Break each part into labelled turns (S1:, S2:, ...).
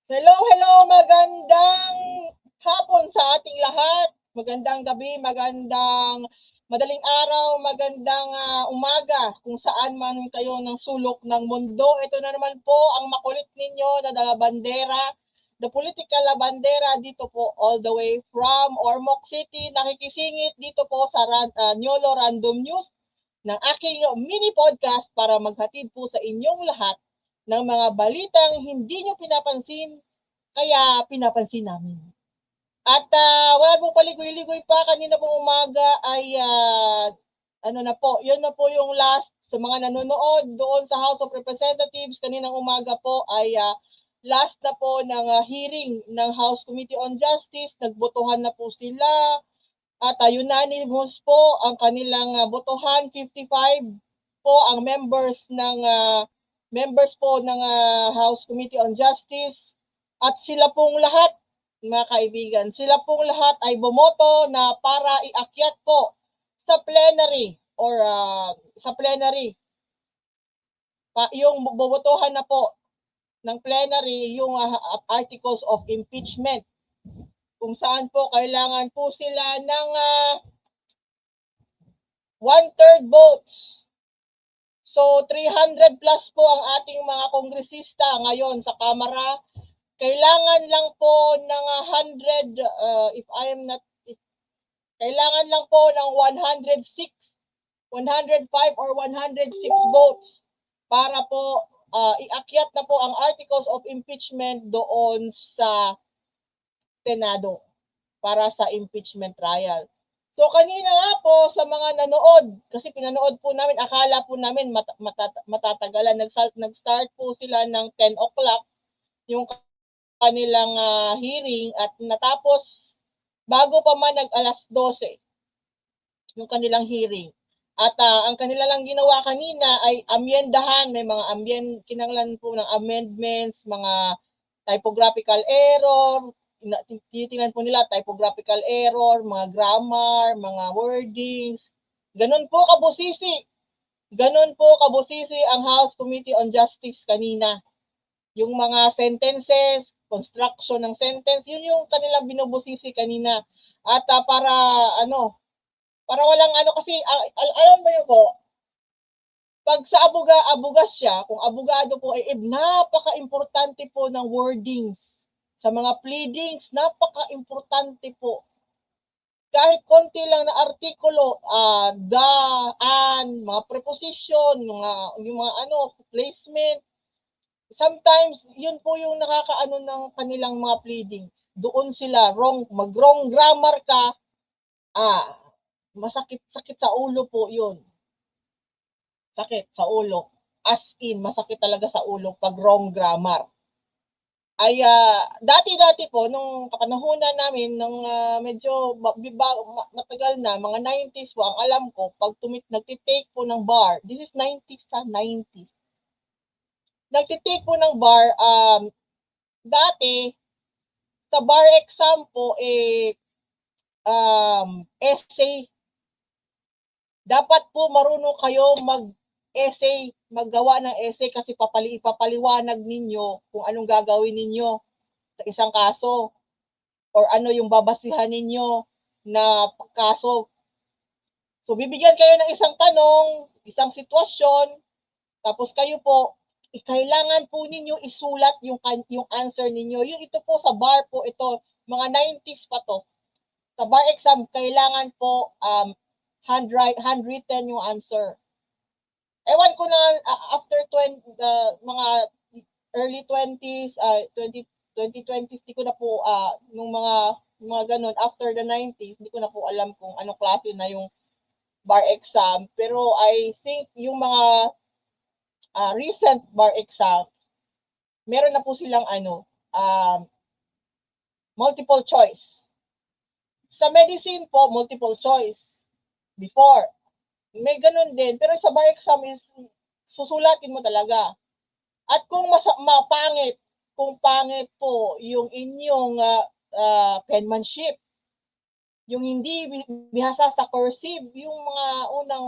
S1: Hello, hello, magandang hapon sa ating lahat. Magandang gabi, magandang madaling araw, magandang umaga kung saan man kayo ng sulok ng mundo. Ito na naman po ang makulit ninyo na Labandera, the political Labandera dito po all the way from Ormoc City. Nakikisingit dito po sa Nyolo Random News ng aking mini podcast para maghatid po sa inyong lahat ng mga balitang hindi nyo pinapansin kaya pinapansin namin. At wala pong paligoy-ligoy pa, kanina pong umaga ay ano na po, yun na po yung last sa mga nanonood doon sa House of Representatives. Kaninang umaga po ay last na po ng hearing ng House Committee on Justice. Nagbotohan na po sila at unanimous po ang kanilang botohan. 55 po ang members po ng House Committee on Justice at sila pong lahat, mga kaibigan, sila pong lahat ay bumoto na para iakyat po sa plenary or sa plenary yung bobotohan na po ng plenary yung articles of impeachment kung saan po kailangan po sila ng 1/3 votes. So 300 plus po ang ating mga kongresista ngayon sa Kamara. Kailangan lang po ng 100 if I am not kailangan lang po ng 105 or 106 votes para po iakyat na po ang articles of impeachment doon sa Senado para sa impeachment trial. So kanina nga po sa mga nanood, kasi pinanood po namin, akala po namin matatagalan. Nag-start po sila ng 10 o'clock yung kanilang hearing at natapos bago pa man nag-alas 12 yung kanilang hearing. At ang kanila lang ginawa kanina ay amyendahan, may mga kinanglan po ng amendments, mga typographical error, tinitingnan po nila typographical error, mga grammar, mga wordings. Ganun po kabusisi. Ganun po kabusisi ang House Committee on Justice kanina. Yung mga sentences, construction ng sentence, yun yung kanilang binubusisi kanina. At para walang kasi alam mo yun po, pag sa abugas siya, kung abogado po ay napaka-importante po ng wordings. Sa mga pleadings, napaka-importante po. Kahit konti lang na artikulo, mga preposition, yung mga placement, sometimes yun po yung nakakaano ng kanilang mga pleadings. Doon sila mag-wrong grammar ka, masakit sa ulo po yun. Sakit sa ulo. As in, masakit talaga sa ulo pag wrong grammar. Ay dati-dati po, nung kapanahunan namin, nung medyo matagal na, mga 90s po, ang alam ko, pag nagtitake po ng bar, this is 90s sa 90s. Nagtitake po ng bar, dati, sa bar exam po, essay. Dapat po marunong kayo mag-essay, maggawa ng essay kasi ipapaliwanag ninyo kung anong gagawin ninyo sa isang kaso or ano yung babasihan ninyo na kaso. So bibigyan kayo ng isang tanong, isang sitwasyon, tapos kayo po, kailangan po ninyo isulat yung answer ninyo. Yung ito po sa bar po, ito, mga 90s pa to. Sa bar exam, kailangan po handwritten yung answer. Ewan ko na after mga early 20s, 2020s, di ko na po, nung mga ganun, after the 90s, di ko na po alam kung anong klase na yung bar exam. Pero I think yung mga recent bar exam, meron na po silang multiple choice. Sa medicine po, multiple choice. Before, may ganun din. Pero sa bar exam is, susulatin mo talaga. At kung kung pangit po yung inyong penmanship, yung hindi bihasa sa cursive, yung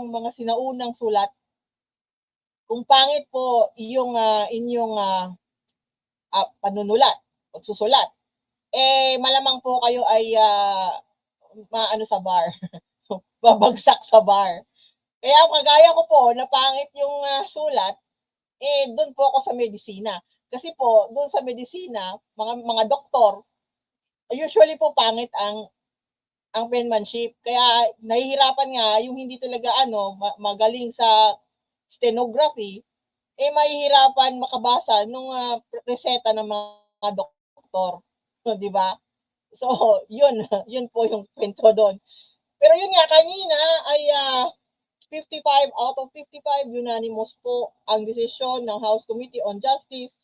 S1: mga sinaunang sulat, kung pangit po yung inyong panunulat, pagsusulat. Malamang po kayo ay maano sa bar, babagsak sa bar. Kaya kagaya ko po, na pangit yung sulat, doon po ako sa medisina. Kasi po, doon sa medisina, mga doktor, usually po pangit ang penmanship. Kaya nahihirapan nga yung hindi talaga magaling sa stenography, mahihirapan makabasa nung reseta ng mga doktor, 'di ba? So, yun po yung kwento doon. Pero yun nga, kanina ay 55 out of 55 unanimous po ang desisyon ng House Committee on Justice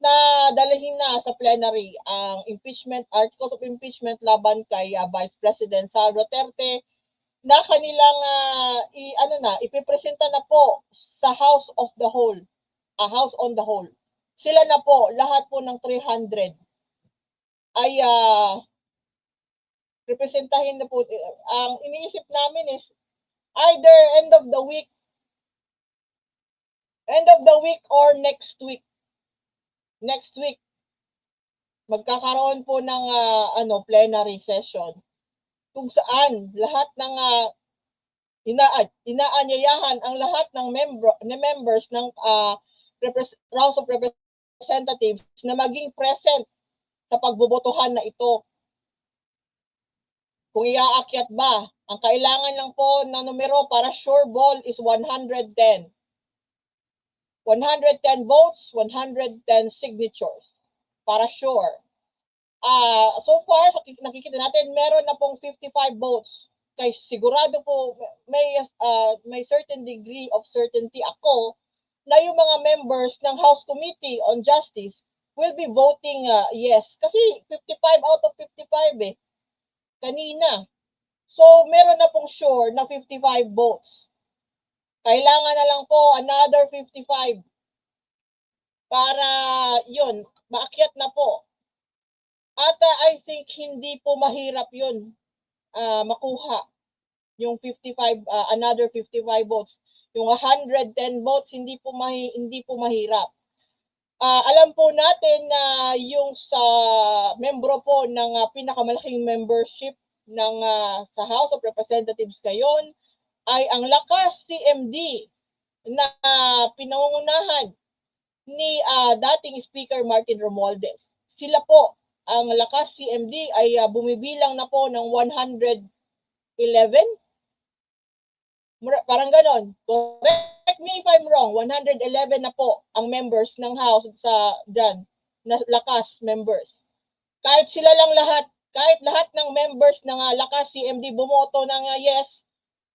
S1: na dalhin na sa plenary ang impeachment, articles of impeachment laban kay Vice President Sara Duterte na kanilang ipipresenta na po sa House of the Whole, House on the Whole. Sila na po, lahat po ng 300 ay representahin na po. Ang iniisip namin is either end of the week or next week. Next week, magkakaroon po ng plenary session kung saan lahat ng inaanyayahan ang lahat ng members ng House of Representatives na maging present sa pagbobotohan na ito. Kung iaakyat ba, ang kailangan lang po na numero para sure ball is 110. 110 votes, 110 signatures para sure. So far, nakikita natin, meron na pong 55 votes. Kaya sigurado po, may certain degree of certainty ako na yung mga members ng House Committee on Justice will be voting yes. Kasi 55 out of 55 kanina. So, meron na pong sure na 55 votes. Kailangan na lang po another 55 para yun, maakyat na po. At I think hindi po mahirap yun makuha yung 55 another 55 votes. Yung 110 votes hindi po mahirap. Alam po natin na yung sa membro po ng pinakamalaking membership ng sa House of Representatives ngayon ay ang Lakas CMD na pinangungunahan ni dating Speaker Martin Romualdez. Sila po, ang Lakas CMD ay bumibilang na po ng 111. Parang ganon. Correct me if I'm wrong, 111 na po ang members ng House sa dyan, na Lakas members. Kahit sila lang lahat, kahit lahat ng members ng Lakas CMD bumoto ng yes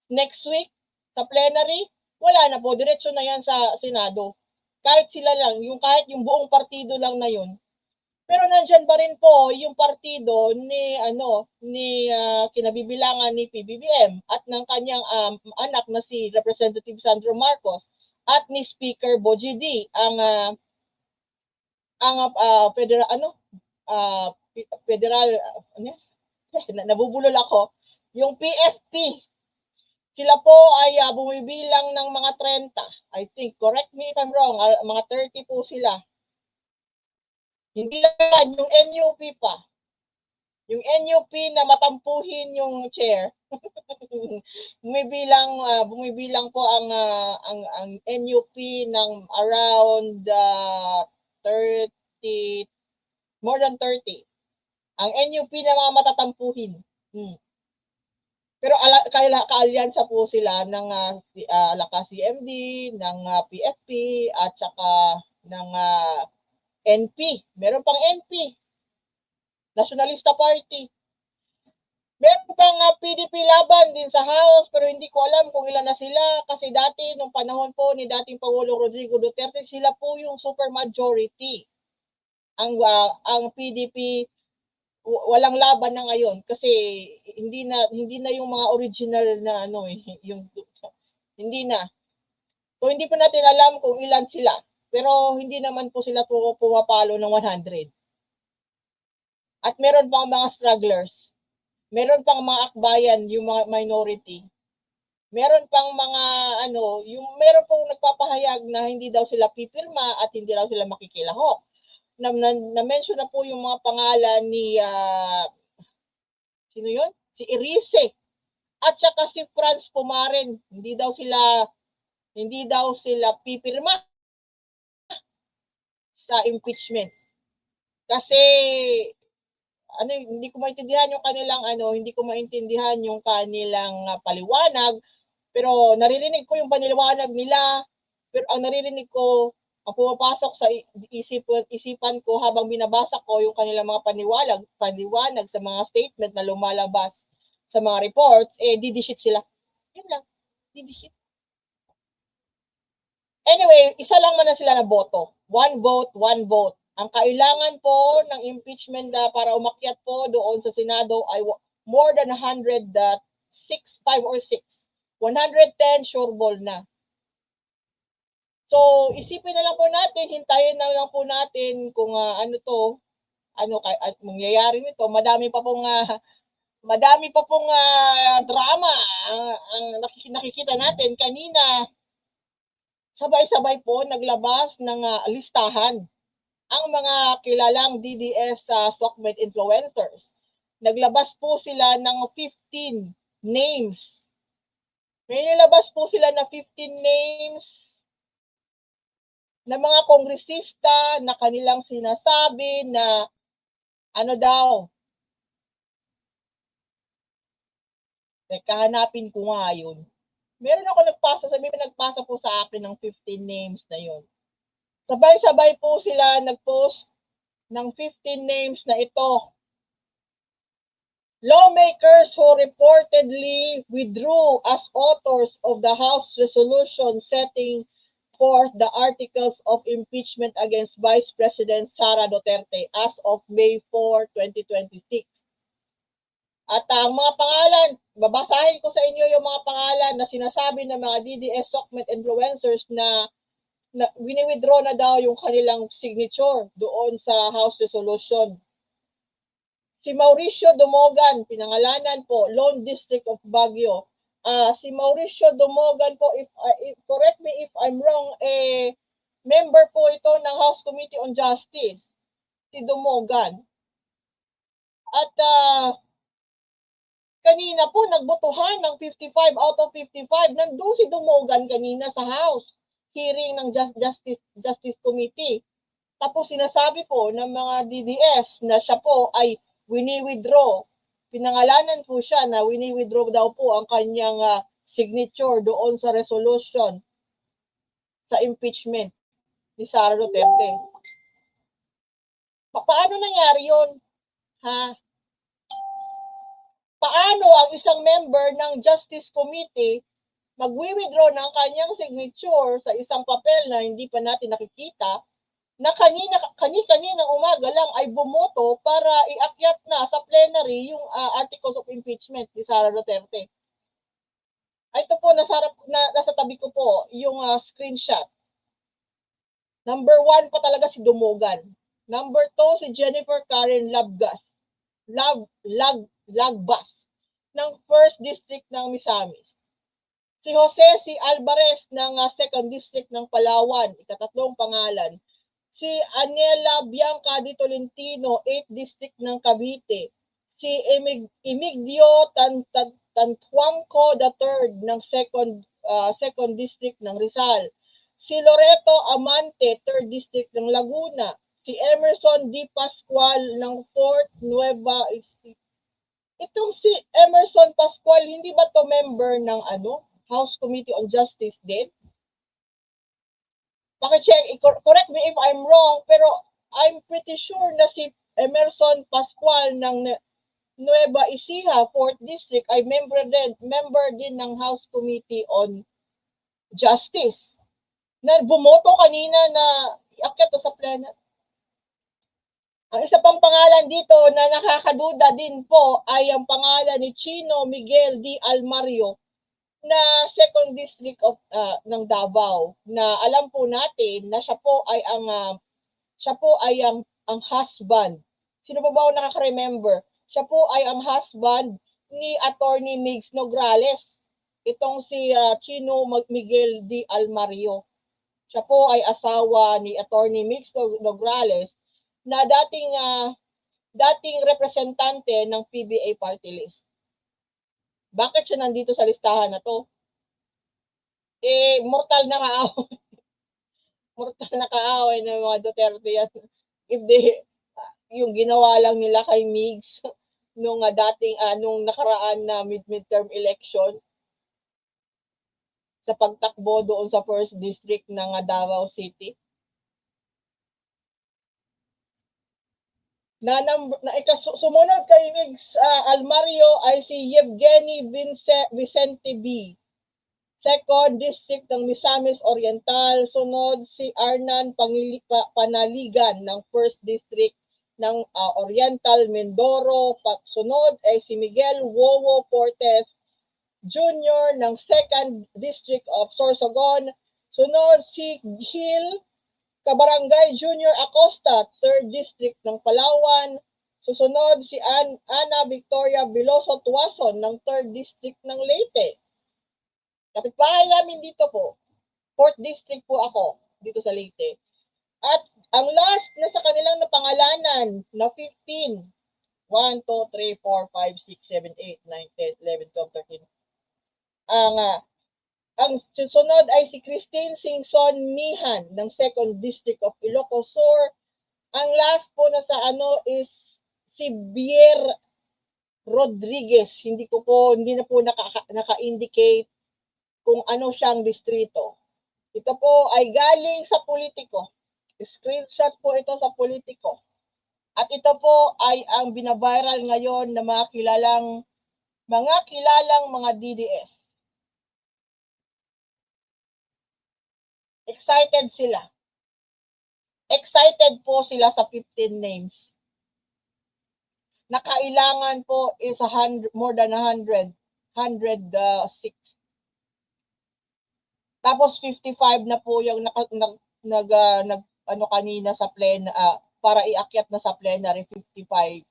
S1: next week sa plenary, wala na po, diretso na yan sa Senado. Kahit sila lang, kahit yung buong partido lang na yun. Pero nandiyan pa rin po yung partido ni kinabibilangan ni PBBM at ng kanyang anak na si Representative Sandro Marcos at ni Speaker Bogie D, ang federal nabubulol ako, yung PFP. Sila po ay bumibilang ng mga 30. I think, correct me if I'm wrong, mga 30 po sila. Hindi lang yung NUP pa. Yung NUP na matampuhin yung chair. bumibilang po ang NUP ng around 30, more than 30. Ang NUP na mga matatampuhin. Pero kaalyansa po sila ng Lakas CMD, ng PFP, at saka ng NP. Meron pang NP, Nationalista Party. Meron pang PDP laban din sa House, pero hindi ko alam kung ilan na sila. Kasi dati, nung panahon po ni dating Pangulong Rodrigo Duterte, sila po yung super majority. Ang PDP, walang laban na ngayon kasi hindi na yung mga original na yung hindi na. So hindi pa natin alam kung ilan sila, pero hindi naman po sila pumapalo ng 100. At meron pang mga stragglers. Meron pang mga akbayan, yung mga minority. Meron pang mga meron pong nagpapahayag na hindi daw sila pipirma at hindi daw sila makikilahok. na-mention na po yung mga pangalan ni sino yun? Si Erice at saka si Franz Pumaren. Hindi daw sila pipirma sa impeachment. Kasi hindi ko maintindihan yung kanilang paliwanag, pero naririnig ko yung paliwanag nila, pero ang naririnig ko, ang pumapasok sa isipan ko habang binabasa ko yung kanilang mga paliwanag sa mga statement na lumalabas sa mga reports, didishit sila. Yun lang, didishit. Anyway, isa lang man na sila na boto. One vote, one vote. Ang kailangan po ng impeachment para umakyat po doon sa Senado ay more than 100, 5 or 6. 110, sure ball na. So, isipin na lang po natin, hintayin na lang po natin kung mangyayari nito. Madami pa pong drama ang nakikita natin kanina. Sabay-sabay po naglabas ng listahan ang mga kilalang DDS SOCMED influencers. Naglabas po sila ng 15 names. May nilabas po sila na 15 names na mga kongresista na kanilang sinasabi na hanapin ko nga yun. Meron ako nagpasa po sa akin ng 15 names na yun. Sabay-sabay po sila nag-post ng 15 names na ito. Lawmakers who reportedly withdrew as authors of the House resolution setting forth the articles of impeachment against Vice President Sara Duterte as of May 4, 2026. At ang mga pangalan, babasahin ko sa inyo yung mga pangalan na sinasabi ng mga DDS SOCMED influencers na wini-withdraw na daw yung kanilang signature doon sa House resolution. Si Mauricio Dumogan, pinangalanan po, Lone District of Baguio. Si Mauricio Dumogan po, if correct me if I'm wrong, member po ito ng House Committee on Justice, si Dumogan. At kanina po nagbotohan ng 55 out of 55. Nandun si Dumogan kanina sa House hearing ng Justice Committee. Tapos sinasabi po ng mga DDS na siya po ay wini-withdraw. Pinangalanan po siya na wini-withdraw daw po ang kanyang signature doon sa resolution sa impeachment ni Sara Duterte. Paano nangyari yun? Paano ang isang member ng Justice Committee magwi-withdraw ng kanyang signature sa isang papel na hindi pa natin nakikita, na kaninang umaga lang ay bumoto para iakyat na sa plenary yung articles of impeachment ni Sara Duterte. Ito po, nasa tabi ko po yung screenshot. Number 1 pa talaga si Dumogan. Number 2 si Jennifer Karen Lagbas ng 1st District ng Misamis. Si Jose C. Alvarez ng 2nd District ng Palawan, ikatatlong pangalan. Si Aniela Bianca Di Tolentino, 8th District ng Cavite. Si Emigdio Tantuangco III ng 2nd District ng Rizal. Si Loreto Amante, 3rd District ng Laguna. Si Emerson D. Pascual ng 4th Nueva Ecija. Itong si Emerson Pascual, hindi ba to member ng House Committee on Justice din? Pakicheck, correct me if I'm wrong, pero I'm pretty sure na si Emerson Pascual ng Nueva Ecija, 4th District, ay member din ng House Committee on Justice. Na bumoto kanina na iakyat sa plenary. Ang isa pang pangalan dito na nakakaduda din po ay ang pangalan ni Chino Miguel D. Almario na 2nd District ng Davao, na alam po natin na siya po ay ang husband. Sino pa ba nakaka-remember? Siya po ay ang husband ni Attorney Migs Nograles. Itong si Chino Miguel D. Almario. Siya po ay asawa ni Attorney Migs Nograles na dating representante ng PBA party list. Bakit siya nandito sa listahan na to? Mortal na kaaway. Mortal na kaaway ng mga Duterte yan. If yung ginawa lang nila kay Migs nung nung nakaraan na midterm election sa pagtakbo doon sa first district ng Davao City. Sumunod kay Migs Almario ay si Yevgeny Vicente B. Second District ng Misamis Oriental. Sunod si Arnan Panaligan ng First District ng Oriental Mindoro. Sunod ay si Miguel Wowo Portes Jr. ng Second District of Sorsogon. Sunod si Gil Kabarangay Jr. Acosta, 3rd District ng Palawan. Susunod si Ana Victoria Biloso Tuason ng 3rd District ng Leyte. Kapitbahay namin dito po. 4th District po ako dito sa Leyte. At ang last na sa kanilang napangalanan na 15, 1, 2, 3, 4, 5, 6, 7, 8, 9, 10, 11, 12, 13. Ang susunod ay si Christine Singson Mihan ng 2nd District of Ilocos Sur. Ang last po na sa is si Bier Rodriguez. Hindi na po naka-indicate kung ano siyang distrito. Ito po ay galing sa Politico. Screenshot po ito sa Politico. At ito po ay ang binaviral ngayon na mga kilalang mga DDS. Excited sila. Excited po sila sa 15 names. Nakailangan po is more than 106. Tapos 55 na po yung kanina sa para iakyat na sa plenary 55.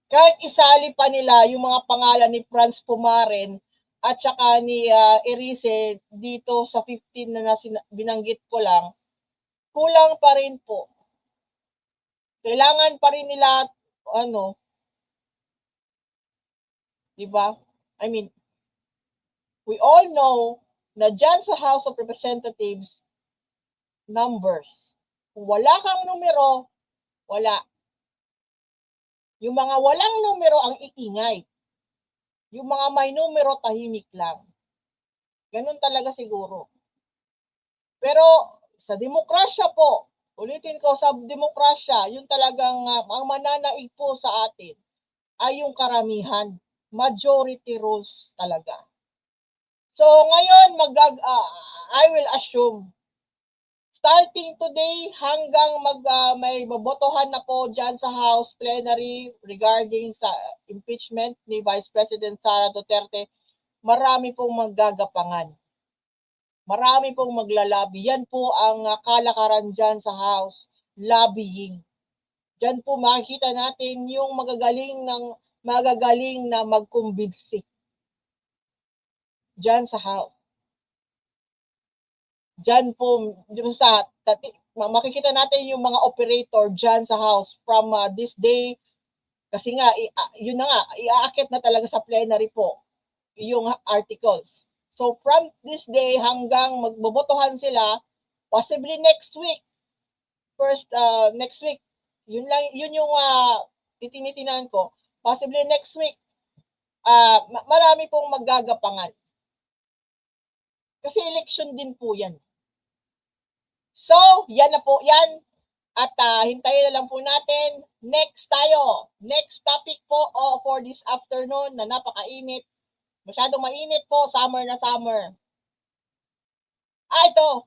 S1: Kahit isali pa nila yung mga pangalan ni Franz Pumaren at saka ni Erice dito sa 15 na binanggit ko lang, kulang pa rin po. Kailangan pa rin nila, di ba? I mean, we all know na dyan sa House of Representatives, numbers. Kung wala kang numero, wala. Yung mga walang numero ang iingay. Yung mga may numero, tahimik lang. Ganun talaga siguro. Pero sa demokrasya po, ulitin ko, sa demokrasya, yung talagang ang mananaig po sa atin ay yung karamihan. Majority rules talaga. So ngayon, I will assume, starting today hanggang may babotohan na po dyan sa House Plenary regarding sa impeachment ni Vice President Sara Duterte, marami pong maggagapangan. Marami pong maglalabi. Yan po ang kalakaran dyan sa House, lobbying. Dyan po makikita natin yung magagaling na magkumbinsi. Dyan sa House. Dyan po, makikita natin yung mga operator dyan sa House from this day. Kasi nga, yun na nga, iaakit na talaga sa plenary po yung articles. So from this day hanggang magbobotohan sila, possibly next week, next week, yun yung titinitinan ko, possibly next week, marami pong maggagapangan. Kasi election din po yan. So, yan na po yan. At hintayin na lang po natin. Next tayo. Next topic po for this afternoon na napakainit. Masyadong mainit po. Summer na summer. Ito.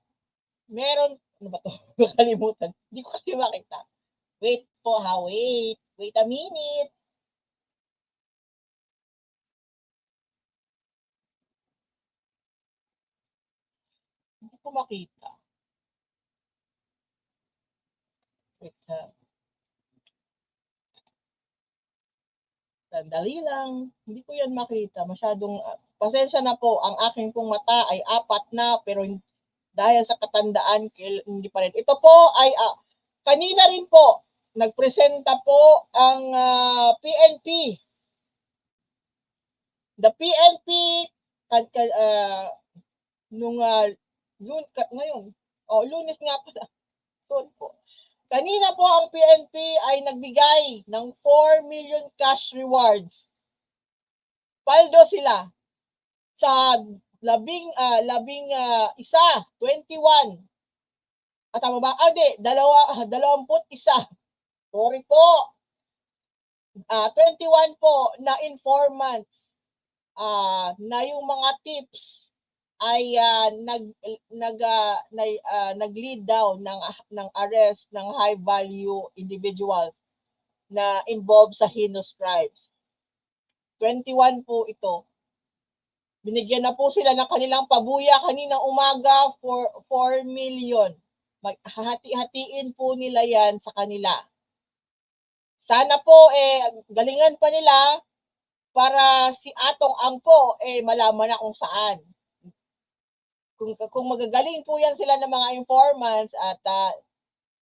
S1: Meron. Ano ba to? Nakalimutan. Hindi ko kasi makita. Wait po ha. Wait. Wait a minute. Hindi ko makita. Wait ha. Sandali lang. Hindi ko yan makita. Masyadong, pasensya na po. Ang aking pong mata ay 4 na pero dahil sa katandaan, hindi pa rin. Ito po ay kanina rin po, nagpresenta po ang PNP. The PNP ngayon, Lunes nga pala. Sorry po. Kanina po ang PNP ay nagbigay ng 4 million cash rewards. Paldo sila sa 21. Tama ba? Hindi, 21. Sorry po. 21 po na informants na yung mga tips ay nag-lead daw ng arrest ng high value individuals na involved sa heinous crimes. 21 po ito. Binigyan na po sila ng kanilang pabuya kaninang umaga for 4 million. Maghahati-hatiin po nila yan sa kanila. Sana po galingan pa nila para si Atong Ang po malaman na kung saan. Kung magagaling po yan sila ng mga informants at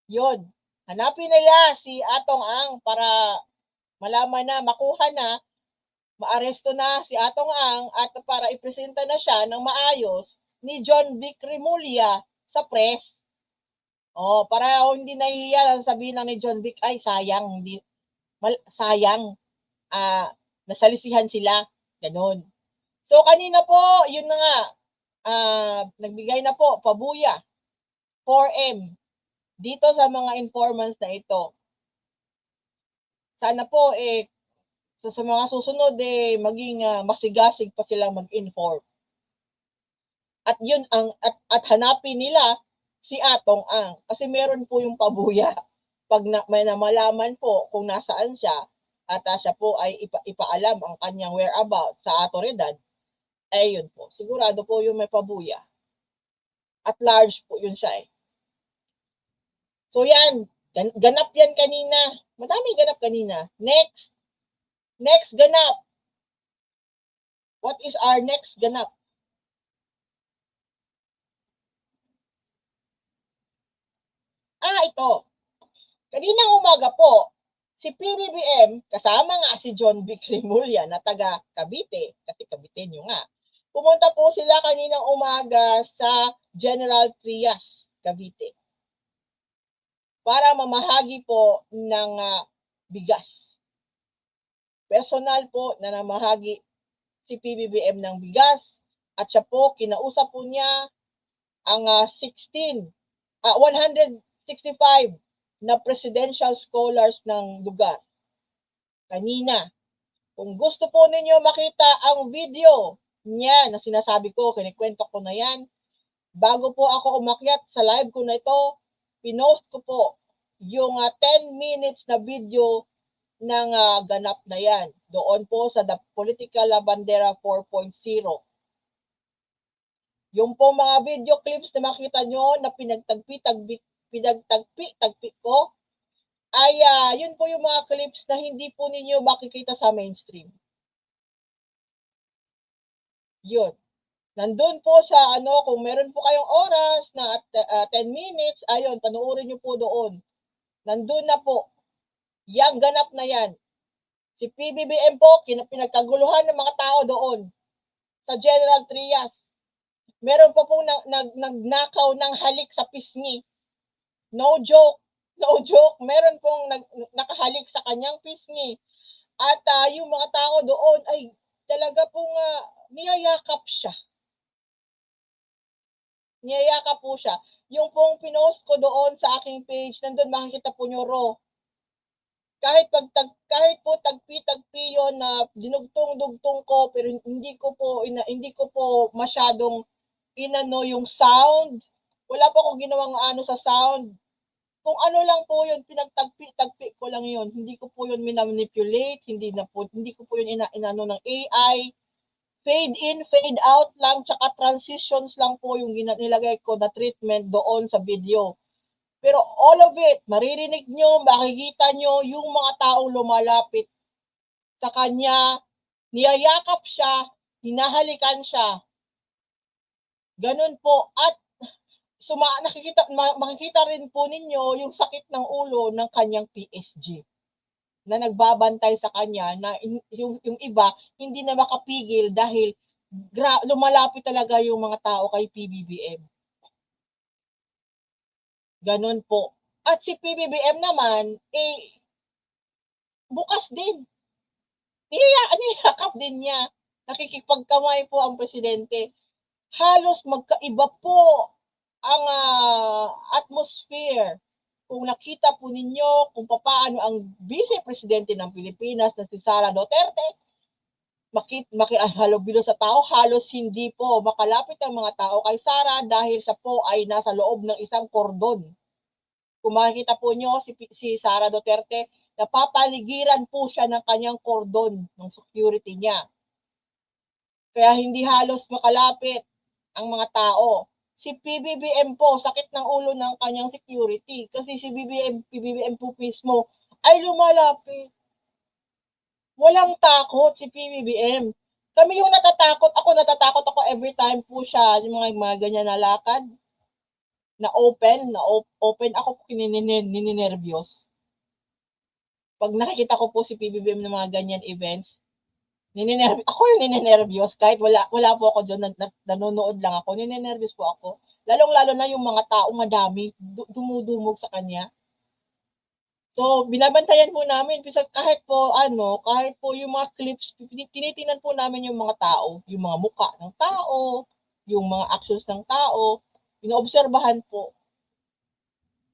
S1: yun, hanapin nila si Atong Ang para malaman na, makuha na, maaresto na si Atong Ang at para ipresenta na siya ng maayos ni John Vic Remulla sa press. Para hindi nahihiya, sabihin lang ni John Vic, ay sayang, nasalisihan sila, ganun. So kanina po, yun na nga, nagbigay na po pabuya 4M dito sa mga informants na ito. Sana po sa mga susunod maging masigasig pa silang mag-inform. At yun at hanapin nila si Atong Ang kasi meron po yung pabuya pag may namalaman po kung nasaan siya at siya po ay ipaalam ang kanyang whereabouts sa autoridad. Yun po, sigurado po yung may pabuya. At large po yun siya So yan, ganap yan kanina. Madaming ganap kanina. Next ganap. What is our next ganap? Ito. Kaninang umaga po, si PBBM, kasama nga si John Vic Remulla na taga Cavite, kasi Cavite nyo nga, pumunta po sila kaninang umaga sa General Trias, Cavite, para mamahagi po ng bigas. Personal po na namahagi si PBBM ng bigas at siya po, kinausap po niya ang 165 na presidential scholars ng lugar. Kanina, kung gusto po ninyo makita ang video niya na sinasabi ko, kinikwento ko na yan, bago po ako umakyat sa live ko na ito, pinost ko po yung 10 minutes na video ng ganap na yan. Doon po sa The Political Bandera 4.0. Yung po mga video clips na makita nyo na pinagtagpi ko, ay yun po yung mga clips na hindi po ninyo makikita sa mainstream. Yun. Nandun po sa kung meron po kayong oras na 10 minutes, ayun, panoorin nyo po doon. Nandun na po. Yang ganap na yan. Si PBBM po, pinagkaguluhan ng mga tao doon sa General Trias. Meron pa pong nagnakaw ng halik sa pisngi. No joke. Meron pong nakahalik sa kanyang pisngi. At yung mga tao doon ay talaga pong niyayakap siya. Niyayakap po siya. Yung pong pinost ko doon sa aking page, nandun makikita po nyo raw. Kahit po tagpi-tagpi yon na dinugtong-dugtong ko, pero hindi ko po masyadong yung sound. Wala pa akong ginawang sa sound. Kung ano lang po yun, pinagtagpi-tagpi ko lang yun. Hindi ko po yun minamipulate, hindi ko po yun ng AI. Fade in, fade out lang, tsaka transitions lang po yung nilagay ko na treatment doon sa video. Pero all of it, maririnig nyo, makikita nyo yung mga taong lumalapit sa kanya, niyayakap siya, hinahalikan siya. Ganun po. At makikita rin po ninyo yung sakit ng ulo ng kanyang PSG na nagbabantay sa kanya na yung iba hindi na makapigil dahil lumalapit talaga yung mga tao kay PBBM. Ganon po. At si PBBM naman, bukas din. Niyakap din niya. Nakikipagkamay po ang presidente. Halos magkaiba po ang atmosphere. Kung nakita po ninyo kung paano ang Vice Presidente ng Pilipinas na si Sara Duterte, halubilo sa tao, halos hindi po makalapit ang mga tao kay Sara dahil siya po ay nasa loob ng isang kordon. Kung makikita po nyo si Sara Duterte, napapaligiran po siya ng kanyang kordon ng security niya. Kaya hindi halos makalapit ang mga tao. Si PBBM po, sakit ng ulo ng kanyang security kasi si PBBM po mismo ay lumalapit. Walang takot si PBBM. Kami yung natatakot ako every time po siya, yung mga ganyan na lakad, na open ako po nininervyos. Pag nakikita ko po si PBBM ng mga ganyan events, ako yung ninenervyos kahit wala po ako doon, nanonood lang ako, ninenervyos po ako. Lalong-lalo na yung mga tao madami, dumudumog sa kanya. So, binabantayan po namin kahit po yung mga clips, tinitingnan po namin yung mga tao, yung mga muka ng tao, yung mga actions ng tao, inoobserbahan po.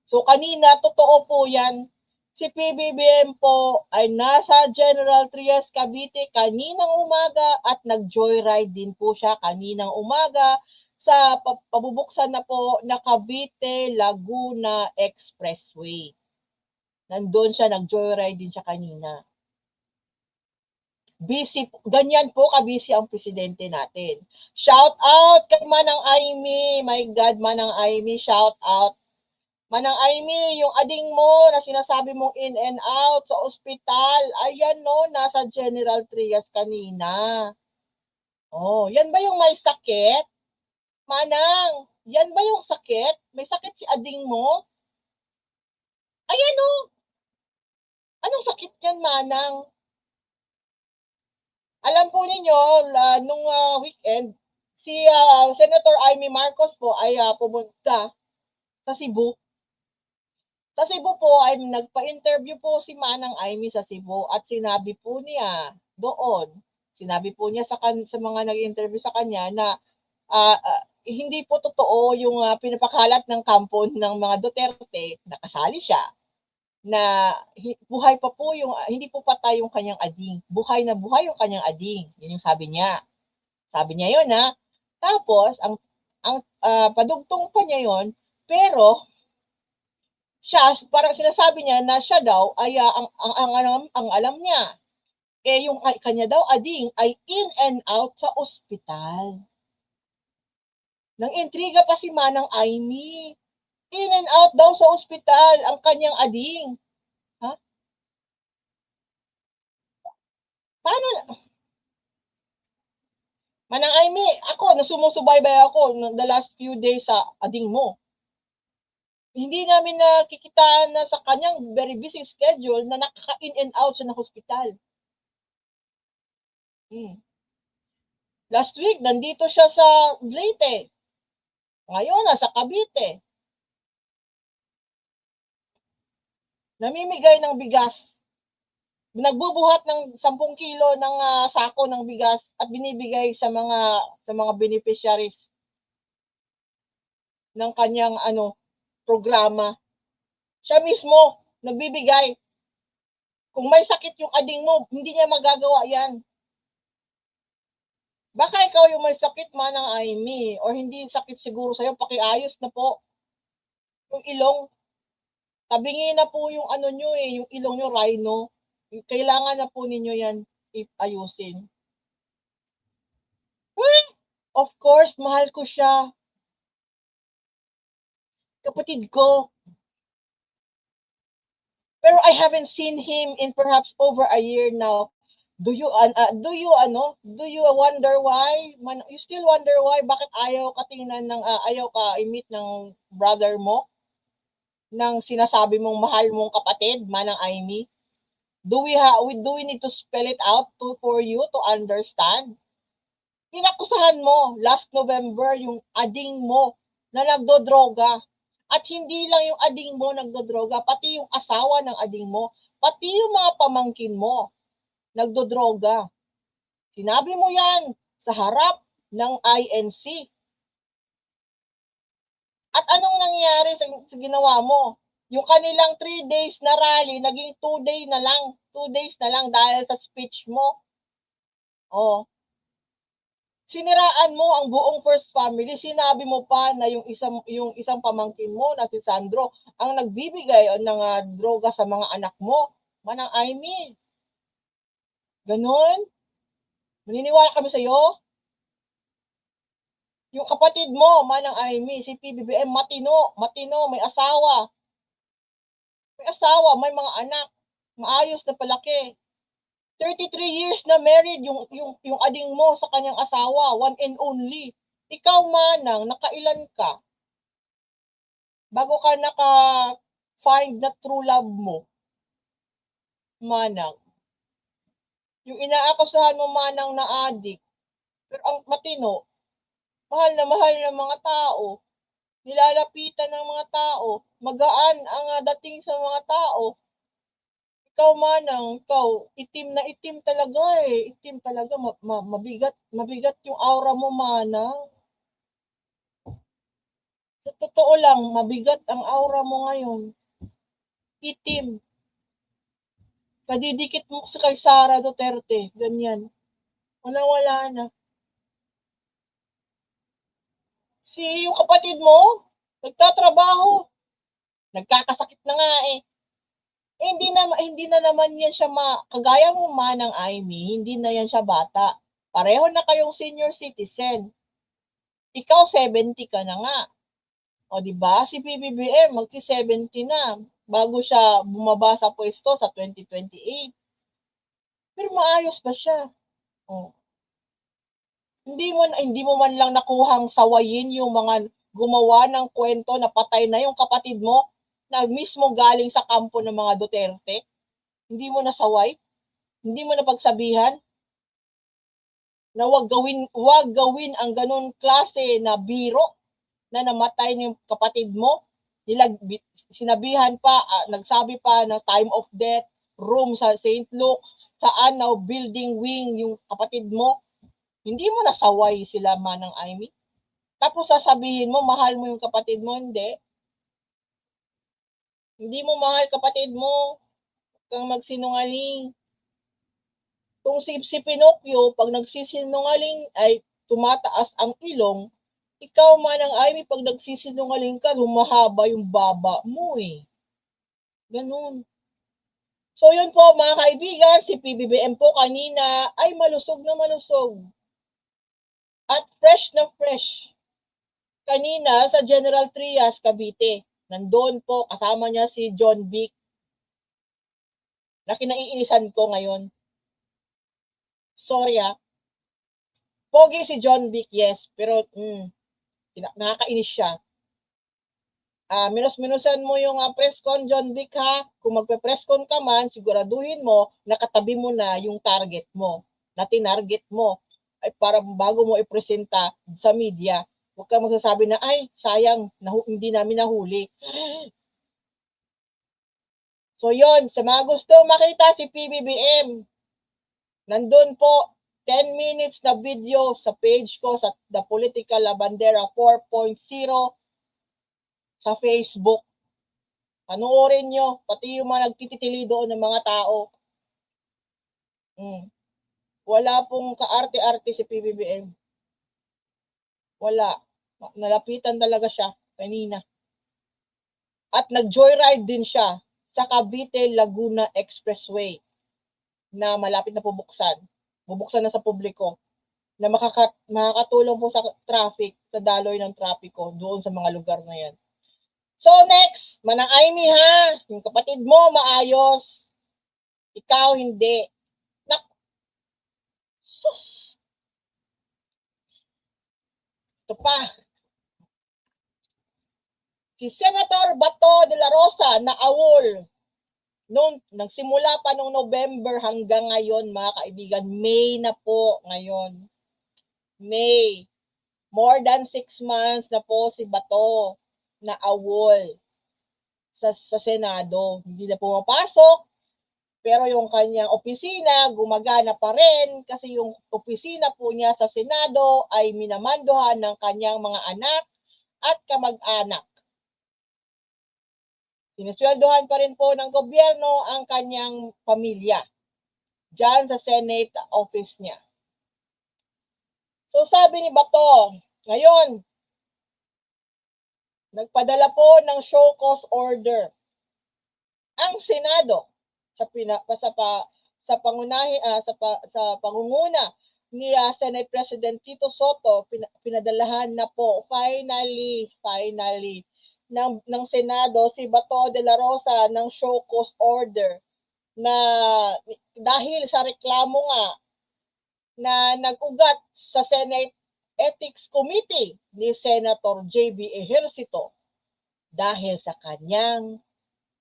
S1: So, kanina, totoo po yan. Si PBBM po ay nasa General Trias, Cavite kaninang umaga at nag-joyride din po siya kaninang umaga sa pabubuksan na po na Cavite-Laguna Expressway. Nandun siya, nag-joyride din siya kanina. Busy, ganyan po ka-busy ang presidente natin. Shout out kay Manang Aimee. My God, Manang Aimee, shout out. Manang Aimee, yung ading mo na sinasabi mong in and out sa ospital, ayan no, nasa General Trias kanina. Oh, yan ba yung may sakit? Manang, yan ba yung sakit? May sakit si ading mo? Ayan no. Anong sakit yan, Manang? Alam po ninyo, nung weekend, si Senator Amy Marcos po ay pumunta sa Cebu. Sa Cebu po ay nagpa-interview po si Manang Amy sa Cebu at sinabi po niya sa mga nag-interview sa kanya na hindi po totoo yung pinapakalat ng kampo ng mga Duterte na kasali siya, na buhay pa po yung, hindi po patay yung kanyang ading. Buhay na buhay yung kanyang ading. Yun yung sabi niya. Sabi niya yun ha. Tapos, ang padugtong pa niya yun, pero siya, parang sinasabi niya na siya daw ay ang alam niya. Yung kanya daw ading ay in and out sa ospital. Nang intriga pa si Manang Aimee. In and out daw sa ospital ang kanyang ading. Ha? Paano? Manang Aimee, ako, sumusubaybay ako the last few days sa ading mo. Hindi namin nakikitaan na sa kanyang very busy schedule na nakaka-in and out siya ng hospital. Last week, nandito siya sa Leyte. Ngayon, nasa Cavite. Namimigay ng bigas. Nagbubuhat ng 10 kilo ng sako ng bigas at binibigay sa mga beneficiaries ng kanyang programa. Siya mismo nagbibigay. Kung may sakit yung ading mo, hindi niya magagawa yan. Baka ikaw yung may sakit, Manang Aimee, or hindi sakit siguro sa'yo, pakiayos na po. Yung ilong, tabingi na po yung nyo yung ilong nyo, rhino. Kailangan na po ninyo yan ayusin. Of course, mahal ko siya. Kapatid ko. Pero I haven't seen him in perhaps over a year now. Do you wonder why? You still wonder why bakit ayaw ka tingnan ng ayaw ka i-meet ng brother mo ng sinasabi mong mahal mong kapatid, Manang Aimee? Do we need to spell it out for you to understand? Inakusahan mo last November yung ading mo na nagdodroga. At hindi lang yung ading mo nagdodroga, pati yung asawa ng ading mo, pati yung mga pamangkin mo nagdodroga. Sinabi mo yan sa harap ng INC. At anong nangyari sa ginawa mo? Yung kanilang 3 days na rally, naging 2 days na lang. 2 days na lang dahil sa speech mo. Oh. Siniraan mo ang buong first family. Sinabi mo pa na yung isang pamangkin mo na si Sandro ang nagbibigay ng droga sa mga anak mo. Manang Aimee. Ganon? Maniniwala kami sa iyo? Yung kapatid mo, Manang Aimee, si PBBM, matino, may asawa. May mga anak, maayos na palaki. 33 years na married yung ading mo sa kanyang asawa, one and only. Ikaw, Manang, nakailan ka? Bago ka naka-find na true love mo, Manang. Yung inaakusahan mo, Manang, na adik. Pero ang matino, mahal na mga tao. Nilalapitan ng mga tao. Magaan ang dating sa mga tao. Ikaw, Manang, itim na itim talaga eh. Itim talaga, mabigat yung aura mo, Manang. Sa totoo lang, mabigat ang aura mo ngayon. Itim. Kadidikit mo sa kay Sara Duterte, ganyan. Wala na. Yung kapatid mo, nagtatrabaho. Nagkakasakit na nga eh. Hindi na naman yan siya kagaya mo, Manang Aimee, hindi na yan siya bata. Pareho na kayong senior citizen. Ikaw 70 ka na nga. O di ba? Si PBBM magsi-70 na bago siya bumaba sa pwesto sa 2028. Pero maayos pa siya. O. Hindi mo man lang nakuhang sawayin yung mga gumawa ng kwento na patay na yung kapatid mo na mismo galing sa kampo ng mga Duterte. Hindi mo nasaway? Hindi mo napagsabihan na wag gawin ang ganun klase na biro na namatay yung kapatid mo? Sinabihan pa, nagsabi pa na time of death, room sa St. Luke's, saan now building wing yung kapatid mo. Hindi mo nasaway sila, Manang Aimee? Tapos sasabihin mo, mahal mo yung kapatid mo? Hindi. Hindi mo mahal kapatid mo. Kang magsinungaling. Kung si Pinocchio, pag nagsisinungaling ay tumataas ang ilong, ikaw, Manang Aimee, pag nagsisinungaling ka, humahaba yung baba mo eh. Ganun. So yun po mga kaibigan, si PBBM po kanina ay malusog na malusog. At fresh na fresh. Kanina sa General Trias, Cavite. Nandun po, kasama niya si John Vic. Na kinaiinisan ko ngayon. Sorry Pogi si John Vic, yes. Pero nakakainis siya. Minus-minusan mo yung press con, John Vic ha. Kung magpe-press con ka man, siguraduhin mo, nakatabi mo na yung target mo, na tinarget mo. Ay para bago mo ipresenta sa media, huwag ka magsasabi na, ay, sayang, hindi namin nahuli. So yon, sa mga gusto makita si PBBM, nandun po, 10 minutes na video sa page ko sa The Political Labandera 4.0 sa Facebook. Panoorin nyo, pati yung mga nagtititili doon ng mga tao. Wala pong kaarte-arte si PBBM. Wala. Nalapitan talaga siya kanina. At nag-joyride din siya sa Cavite Laguna Expressway na malapit na bubuksan. Bubuksan na sa publiko na makakatulong po sa traffic, sa daloy ng trapiko doon sa mga lugar na yan. So next, Manang Aimee ha, yung kapatid mo maayos, ikaw hindi. Sus! Ito pa. Si Senator Bato de la Rosa na awol nung nagsimula pa nung November hanggang ngayon, mga kaibigan, May na po ngayon. May. More than 6 months na po si Bato na awol sa Senado. Hindi na pumapasok, pero yung kanyang opisina gumagana pa rin kasi yung opisina po niya sa Senado ay minamandohan ng kanyang mga anak at kamag-anak. Sinisweldohan pa rin po ng gobyerno ang kanyang pamilya dyan sa Senate office niya. So sabi ni Bato, ngayon, nagpadala po ng show cause order ang Senado sa pangunguna ni Senate President Tito Soto. Pinadalahan na po finally ng Senado si Bato de la Rosa ng show cause order na dahil sa reklamo nga na nag-ugat sa Senate Ethics Committee ni Senator J.B. Ejercito dahil sa kanyang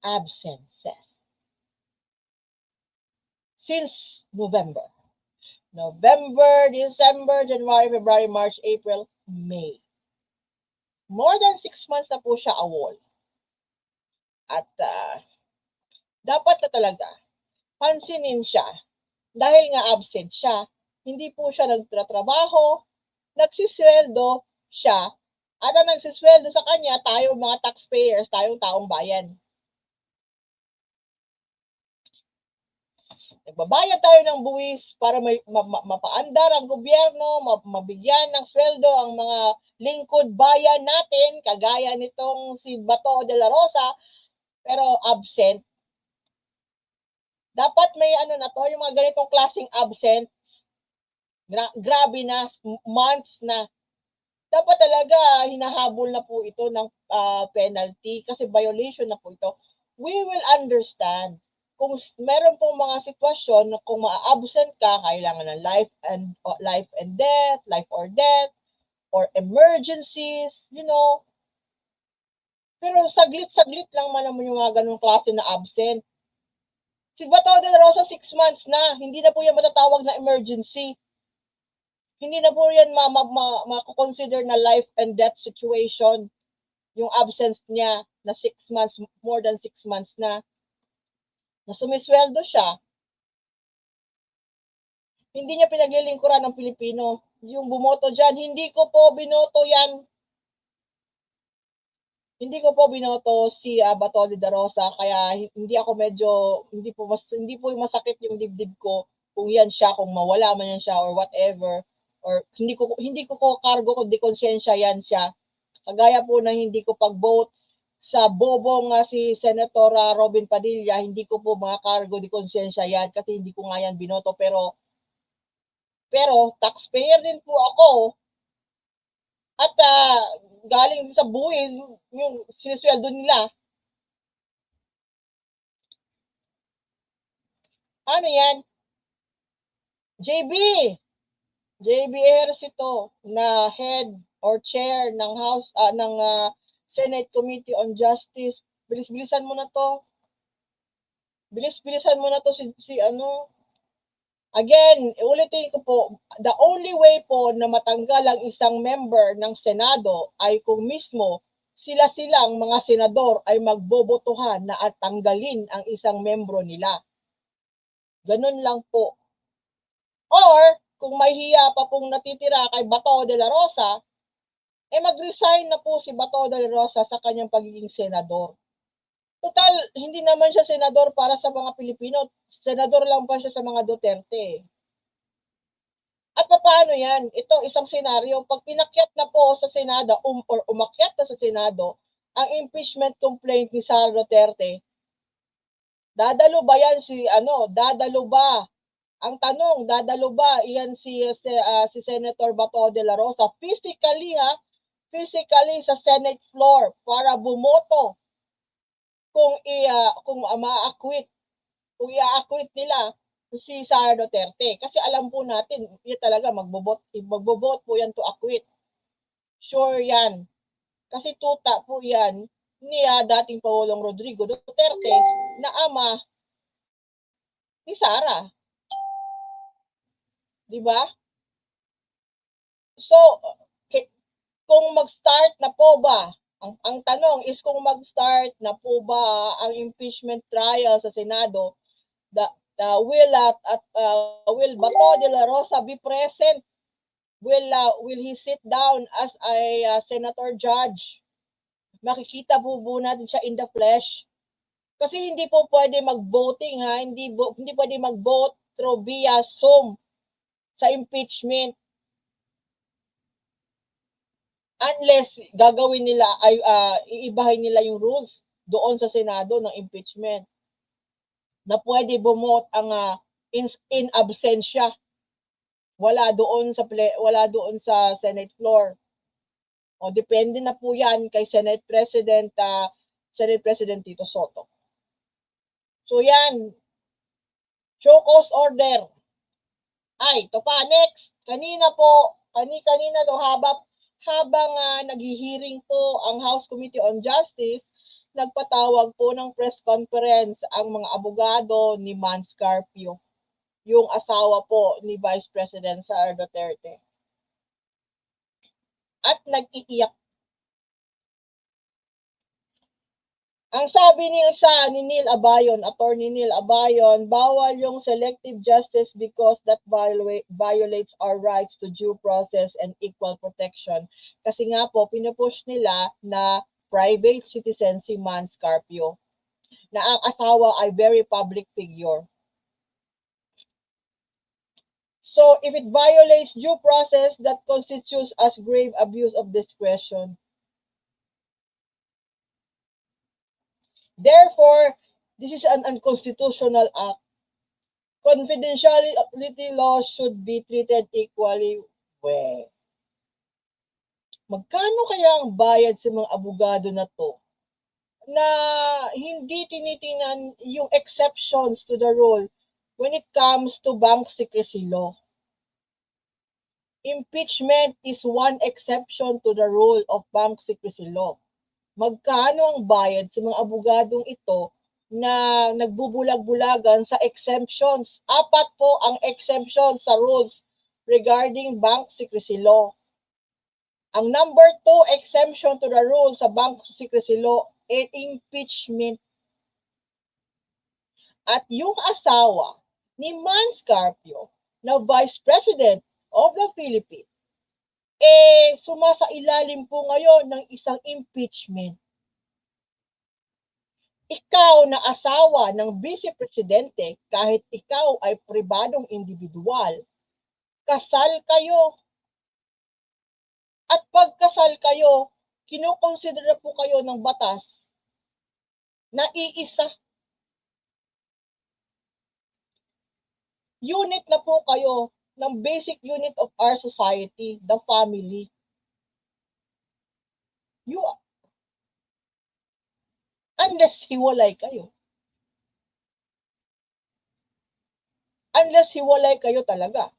S1: absences since November, December, January, February, March, April, May. More than 6 months na po siya awol. At dapat na talaga pansinin siya dahil nga absent siya. Hindi po siya nagtatrabaho, nagsisweldo siya, at ang nagsisweldo sa kanya, tayo mga taxpayers, tayong taong bayan. Nagbabayad tayo ng buwis para mapaandar ang gobyerno, mabigyan ng sweldo ang mga lingkod bayan natin, kagaya nitong si Bato de la Rosa, pero absent. Dapat may na to, yung mga ganitong klaseng absent, grabe na, months na. Dapat talaga hinahabol na po ito ng penalty kasi violation na po ito. We will understand kung meron pong mga sitwasyon na kung ma-absent ka, kailangan ng life or death, or emergencies, Pero saglit-saglit lang man naman yung mga ganung klase na absent. Si Bato de la Rosa 6 months na, hindi na po yan matatawag na emergency. Hindi na po yan mako-consider na life and death situation. Yung absence niya na 6 months, more than 6 months na sumisweldo siya. Hindi niya pinaglilingkuran ng Pilipino. Yung bumoto dyan, hindi ko po binoto yan. Hindi ko po binoto si Bato de la Rosa, kaya hindi po masakit yung dibdib ko kung yan siya, kung mawala man yan siya or whatever, or hindi ko cargo kung di konsensya yan siya. Kagaya po na hindi ko pag-vote sa bobong si Senator Robin Padilla, hindi ko po mga cargo di konsensya yan kasi hindi ko nga yan binoto, pero taxpayer din po ako. At galing sa buwis, yung sinisweldo nila. Ano yan? JB Ejercito na head or chair ng House, ng Senate Committee on Justice. Bilis-bilisan mo na to. Again, ulitin ko po, the only way po na matanggal ang isang member ng Senado ay kung mismo sila-silang mga senador ay magbobotohan na at tanggalin ang isang membro nila. Ganun lang po. Or, kung may hiya pa pong natitira kay Bato de la Rosa, mag-resign na po si Bato de la Rosa sa kanyang pagiging senador. Total, hindi naman siya senador para sa mga Pilipino. Senador lang pa siya sa mga Duterte. At paano yan? Ito, isang senaryo. Pag pinakyat na po sa Senado or umakyat na sa Senado ang impeachment complaint ni Sara Duterte, dadalo ba yan dadalo ba? Ang tanong, dadalo ba iyan si Senator Bato de la Rosa physically sa Senate floor para bumoto kung i-acquit nila si Sara Duterte. Kasi alam po natin, yan talaga magbobot po yan to acquit. Sure yan. Kasi tuta po yan ni dating Pangulong Rodrigo Duterte na ama ni Sara. Di ba? So, kung mag-start na po ba, ang tanong is kung mag-start na po ba ang impeachment trial sa Senado, will Bato de la Rosa be present? Will he sit down as a senator judge? Makikita po natin siya in the flesh. Kasi hindi po pwede mag-voting hindi pwede mag-vote through via Zoom sa impeachment. Unless gagawin nila ay iibahin nila yung rules doon sa Senado ng impeachment na pwede bumote ang in absentia, wala doon sa Senate floor. O depende na po 'yan kay Senate President Tito Sotto. So 'yan, show cause order. Ay, ito pa, next. Kanina to habang naghihiring po ang House Committee on Justice, nagpatawag po ng press conference ang mga abogado ni Mans Carpio, yung asawa po ni Vice President Sara Duterte. At nag-iiyak. Ang sabi ni Neil Abayon, Attorney Neil Abayon, bawal yung selective justice because that violates our rights to due process and equal protection. Kasi nga po, pinupush nila na private citizen si Mans Carpio, na ang asawa ay very public figure. So, if it violates due process, that constitutes as grave abuse of discretion. Therefore, this is an unconstitutional act. Confidentiality laws should be treated equally. Well, magkano kaya ang bayad sa mga abogado na to na hindi tinitingnan yung exceptions to the rule when it comes to bank secrecy law? Impeachment is one exception to the rule of bank secrecy law. Magkano ang bayad sa mga abogadong ito na nagbubulag-bulagan sa exemptions? 4 po ang exemptions sa rules regarding bank secrecy law. Ang number 2 exemption to the rule sa bank secrecy law ay impeachment. At yung asawa ni Mans Carpio na Vice President of the Philippines, sumasailalim po ngayon ng isang impeachment. Ikaw na asawa ng Vice Presidente, kahit ikaw ay pribadong individual, kasal kayo. At pagkasal kayo, kinukonsidera po kayo ng batas na iisa. Unit na po kayo ng basic unit of our society, the family. Unless hiwalay kayo. Unless hiwalay kayo talaga.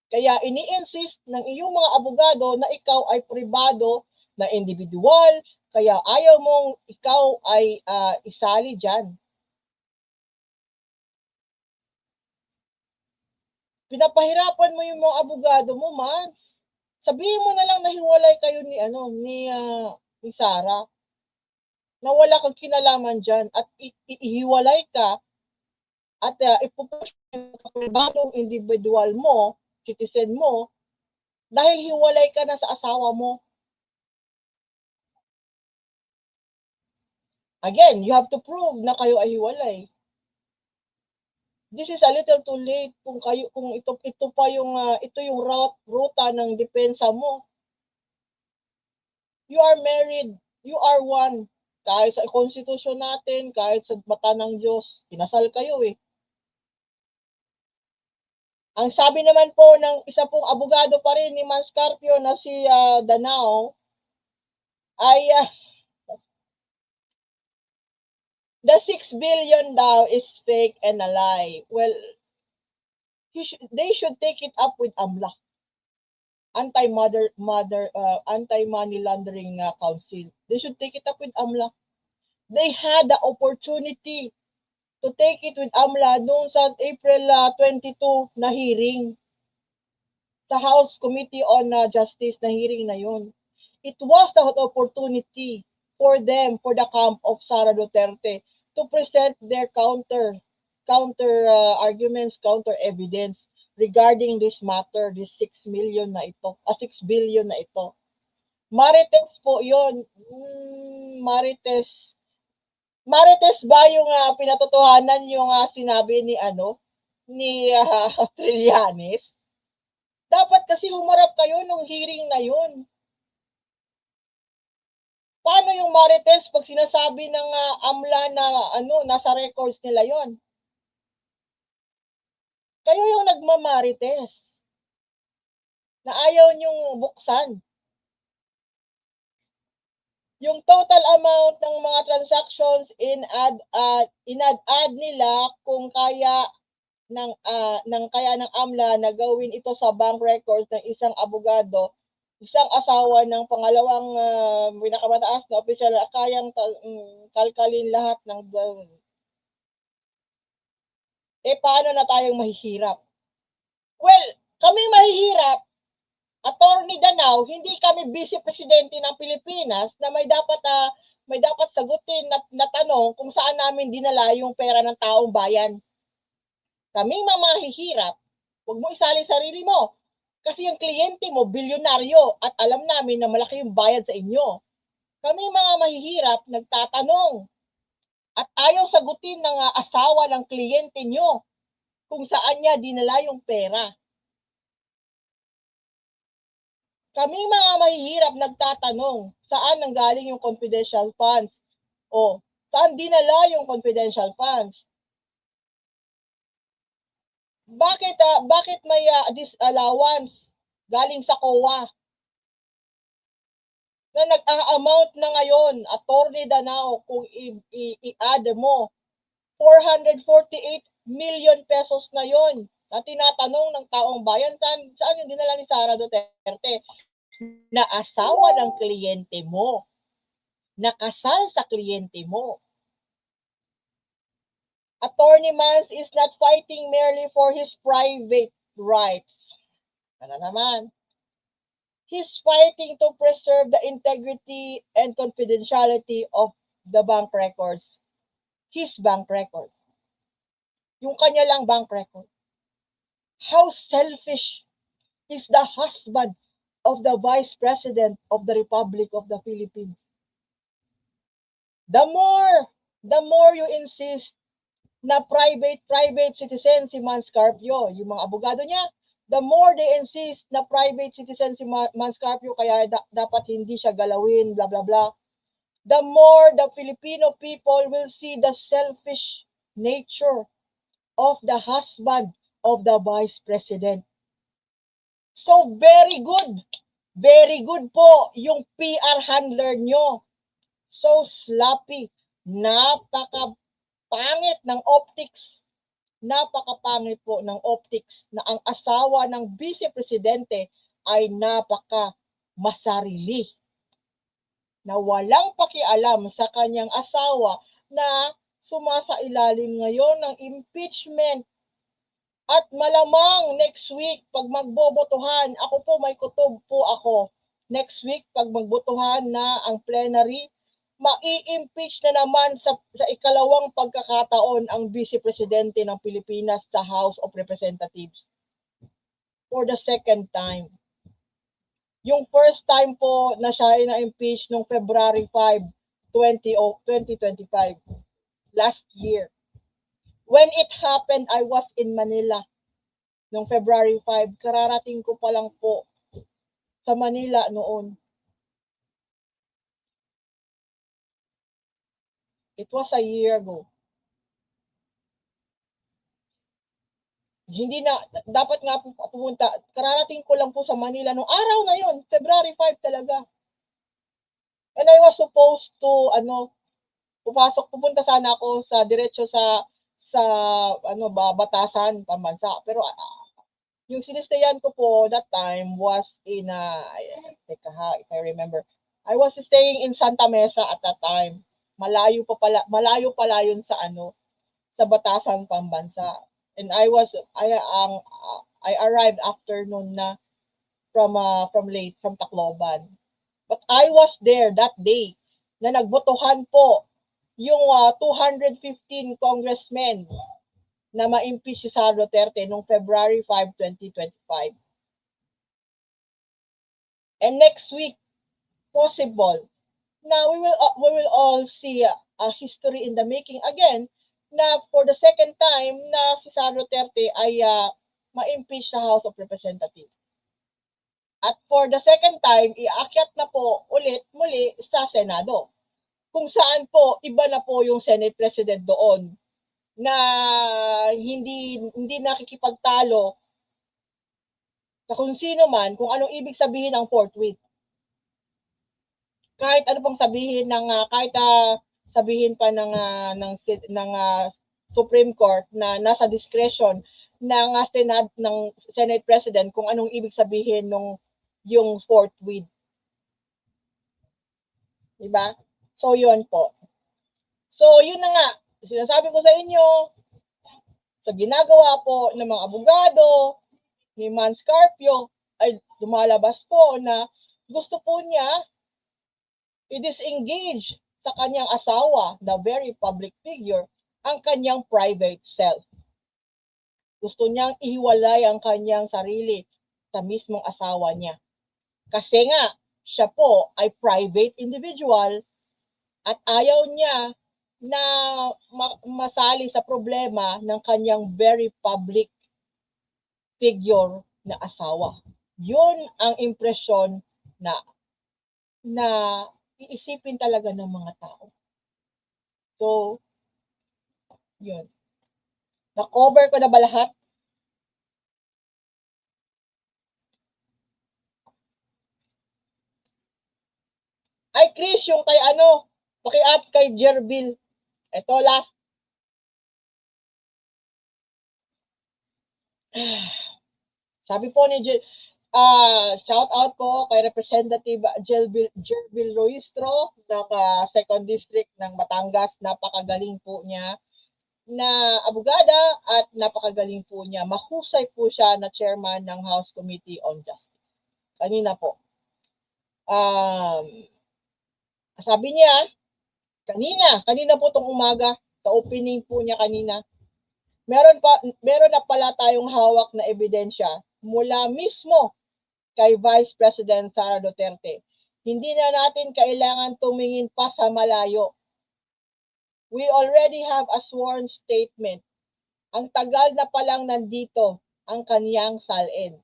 S1: Kaya ini-insist ng iyong mga abogado na ikaw ay pribado na individual, kaya ayaw mong ikaw ay isali dyan. Pinapahirapan mo yung mga abogado mo, Mans. Sabihin mo na lang na hiwalay kayo ni Sara. Na wala kang kinalaman dyan at ihiwalay ka at ipupush yung pribadong individual mo, citizen mo, dahil hiwalay ka na sa asawa mo. Again, you have to prove na kayo ay hiwalay. This is a little too late kung ito pa yung ruta ng depensa mo. You are married, you are one. Kahit sa konstitusyon natin, kahit sa mata ng Diyos, kinasal kayo eh. Ang sabi naman po ng isa pong abogado pa rin ni Mans Carpio na si Danao ay the 6 billion daw is fake and a lie. Well, they should take it up with AMLA, anti-money laundering council. They should take it up with AMLA. They had the opportunity to take it with AMLA noong sa April 22 na hearing. Sa House Committee on Justice na hearing na yun. It was an opportunity for them, for the camp of Sara Duterte, to present their counter arguments, counter evidence regarding this matter, this 6 million na ito, 6 billion na ito. Marites po yun. Marites ba yung pinatotohanan yung sinabi ni Trillanes? Dapat kasi humarap kayo nung hearing na yun. Paano yung Marites pag sinasabi ng AMLA na nasa records nila yon? Kayo yung nagmamarites na ayaw nyong buksan. Yung total amount ng mga transactions inad nila kung kaya ng AMLA na gawin ito sa bank records ng isang abogado, isang asawa ng pangalawang pinakamataas na opisyal na kayang kalkalin lahat ng gawin. Paano na tayong mahihirap? Well, kaming mahihirap, Attorney Danao, hindi kami Vice Presidente ng Pilipinas na may dapat sagutin na tanong kung saan namin dinala yung pera ng taong bayan. Kaming mamahihirap, huwag mo isali sarili mo. Kasi yung kliyente mo, bilyonaryo, at alam namin na malaki yung bayad sa inyo. Kaming mga mahihirap, nagtatanong. At ayaw sagutin ng asawa ng kliyente nyo kung saan niya dinala yung pera. Kaming mga mahihirap nagtatanong, saan nanggaling yung confidential funds? O, saan dinala yung confidential funds? Bakit may disallowance galing sa COA? Na nag-amount na ngayon, Attorney Danao, kung i-add mo, 448 million pesos na yon na tinatanong ng taong bayan, saan yung dinala ni Sara Duterte? Na asawa ng kliyente mo, nakasal sa kliyente mo. Attorney Mans is not fighting merely for his private rights. Ano naman? He's fighting to preserve the integrity and confidentiality of the bank records. His bank records. Yung kanya lang bank record. How selfish is the husband of the Vice President of the Republic of the Philippines. The more you insist na private citizen si Mans Carpio, yung mga abogado niya, the more they insist na private citizen si Mans Carpio, kaya dapat hindi siya galawin, blah, blah, blah. The more the Filipino people will see the selfish nature of the husband of the Vice President. So, very good po yung PR handler nyo. So sloppy, napakapangit ng optics. Napakapangit po ng optics na ang asawa ng Vice Presidente ay napaka-masarili. Na walang pakialam sa kanyang asawa na sumasailalim ngayon ng impeachment. At malamang next week, pag magbobotohan, ako po may kutob po ako. Next week, pag magbotohan na ang plenary, mai-impeach na naman sa ikalawang pagkakataon ang Vice Presidente ng Pilipinas sa House of Representatives. For the second time. Yung first time po na siya ay na-impeach noong February 5, 2025. Last year. When it happened, I was in Manila. Noong February 5, kararating ko pa lang po sa Manila noon. It was a year ago. Hindi na, dapat nga po pumunta. Kararating ko lang po sa Manila noong araw na yon, February 5 talaga. And I was supposed to, pupunta sana ako sa diretso sa Batasan, Pambansa. Pero Yung sinistayan ko po that time was in, if I remember, I was staying in Santa Mesa at that time. Malayo pala yun sa sa Batasan, Pambansa. And I arrived afternoon na from Tacloban. But I was there that day na nagbotohan po yung 215 congressmen na ma-impeach si Sara Duterte noong February 5, 2025. And next week, possible na we will all see a history in the making again na for the second time na si Sara Duterte ay ma-impeach sa House of Representatives. At for the second time, iaakyat na po muli sa Senado. Kung saan po, iba na po yung Senate President doon na hindi nakikipagtalo sa kung sino man, kung anong ibig sabihin ng forthwith. Kahit ano pang sabihin ng sabihin pa ng Supreme Court na nasa discretion ng Senate President kung anong ibig sabihin yung forthwith. Diba? So, yun po. So, yun na nga. Sinasabi ko sa inyo, sa ginagawa po ng mga abogado, ni Mans Carpio, ay lumalabas po na gusto po niya i-disengage sa kanyang asawa, the very public figure, ang kanyang private self. Gusto niyang ihiwalay ang kanyang sarili sa mismong asawa niya. Kasi nga, siya po ay private individual at ayaw niya na masali sa problema ng kanyang very public figure na asawa. Yun ang impresyon na iisipin talaga ng mga tao. So, yun. Na-cover ko na ba lahat? Ay, Chris, yung kay paki-up kay Jerbil. Ito, last. Sabi po ni shout out po kay Representative Jerbil Roistro ng 2nd District ng Batangas. Napakagaling po niya na abogada at napakagaling po niya. Mahusay po siya na chairman ng House Committee on Justice. Kanina po. Sabi niya, kanina po tong umaga, sa opening po niya kanina, meron na pala tayong hawak na ebidensya mula mismo kay Vice President Sara Duterte. Hindi na natin kailangan tumingin pa sa malayo. We already have a sworn statement. Ang tagal na palang nandito ang kaniyang salin.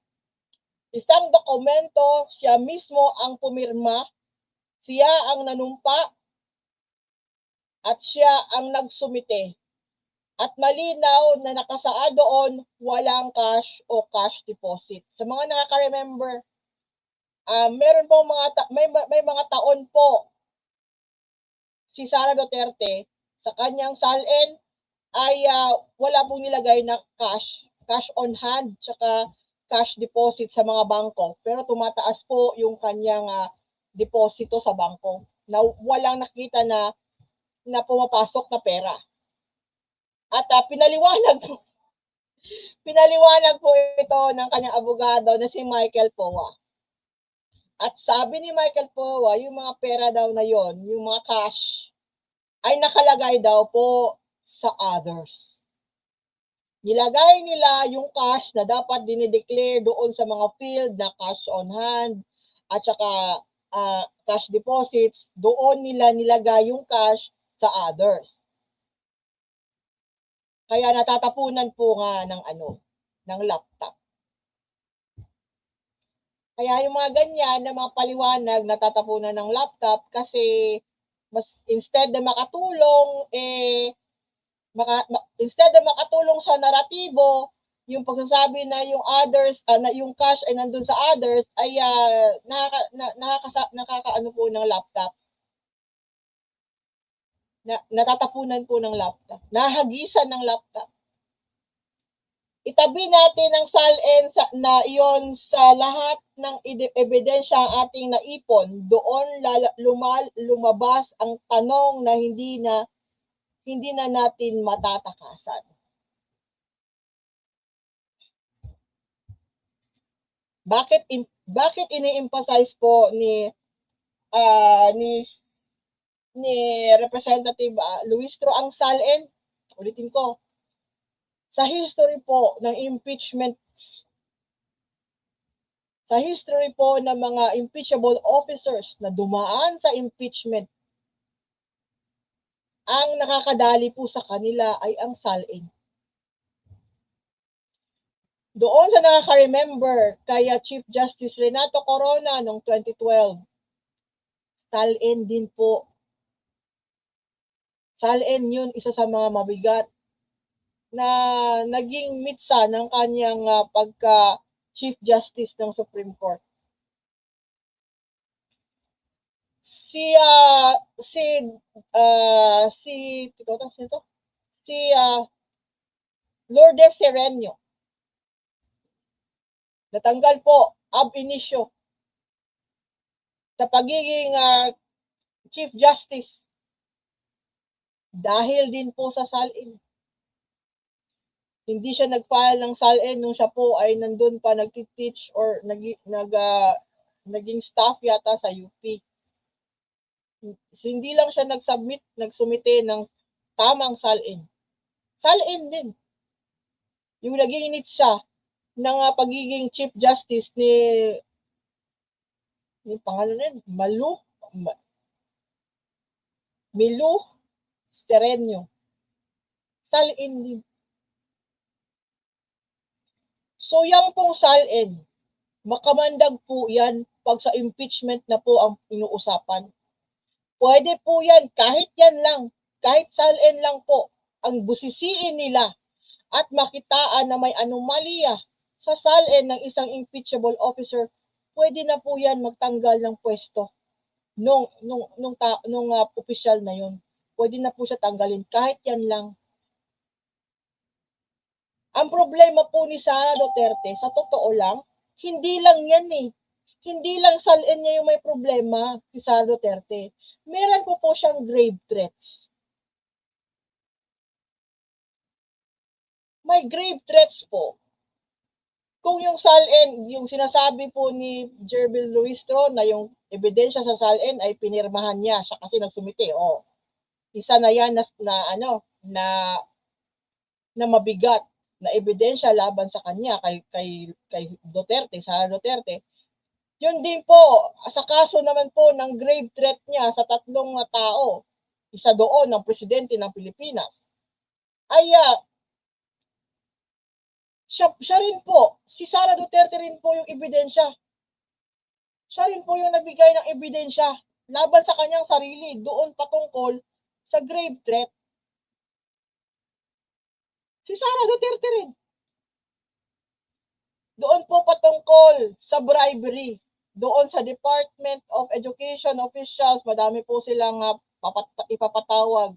S1: Isang dokumento, siya mismo ang pumirma, siya ang nanumpa, at siya ang nagsumite. At malinaw na nakasaad doon, walang cash o cash deposit. Sa mga nakaka-remember, meron pong may mga taon po si Sara Duterte sa kanyang salin ay wala pong nilagay na cash on hand, tsaka cash deposit sa mga bangko. Pero tumataas po yung kanyang deposito sa bangko na walang nakita na pumapasok na pera. At pinaliwanag po ito ng kanyang abogado na si Michael Powa. At sabi ni Michael Powa, yung mga pera daw na yon, yung mga cash, ay nakalagay daw po sa others. Nilagay nila yung cash na dapat dinideclare doon sa mga field na cash on hand at saka cash deposits, doon nila nilagay yung cash sa others. Kaya natatapunan po nga ng laptop. Kaya yung mga ganyan na mga paliwanag natatapunan ng laptop kasi instead na makatulong instead na makatulong sa naratibo, yung pagsasabi na yung others na yung cash ay nandun sa others ay nakakaano po ng laptop. Natatapunan po ng laptop. Nahagisan ng laptop. itabi natin ang SALN na iyon sa lahat ng ebidensya ang ating naipon. Doon lumabas ang tanong na hindi na natin matatakasan. Bakit ini-emphasize po ni Representative Luistro ang SALN? Ulitin ko, sa history po ng impeachment, sa history po ng mga impeachable officers na dumaan sa impeachment, ang nakakadali po sa kanila ay ang SALN. Doon sa nakaka-remember kaya Chief Justice Renato Corona noong 2012, SALN din po. SALN yun, isa sa mga mabigat na naging mitsa ng kanyang pagka Chief Justice ng Supreme Court. Si Lourdes Sereno natanggal po ab initio sa pagiging Chief Justice dahil din po sa SALN. Hindi siya nag-file ng SALN nung siya po ay nandun pa nagtiteach or naging staff yata sa UP. Hindi lang siya nagsumite ng tamang SALN. SALN din. Yung naging init siya ng pagiging Chief Justice ni pangalan rin, Milu Sereno. SALN din. So yang pong SALN, makamandag po yan pag sa impeachment na po ang inuusapan. Pwede po yan, kahit yan lang, kahit SALN lang po, ang busisiin nila at makitaan na may anomalya sa SALN ng isang impeachable officer, pwede na po yan magtanggal ng pwesto nung opisyal na yon. Pwede na po siya tanggalin kahit yan lang. Ang problema po ni Sara Duterte, sa totoo lang, hindi lang yan eh. Hindi lang SALN niya yung may problema, si Sara Duterte. Meron po siyang grave threats. May grave threats po. Kung yung SALN, yung sinasabi po ni Jerbil Luistro na yung ebidensya sa SALN ay pinirmahan niya, siya kasi nagsumite. Isa na yan na mabigat na ebidensya laban sa kanya kay Duterte, Sara Duterte. Yun din po, sa kaso naman po ng grave threat niya sa 3 tao, isa doon ng presidente ng Pilipinas, ay siya rin po, si Sara Duterte rin po yung ebidensya. Siya rin po yung nagbigay ng ebidensya laban sa kanyang sarili doon patungkol sa grave threat. Si Sara Duterte rin. Doon po patungkol sa bribery. Doon sa Department of Education officials, madami po silang ipapatawag.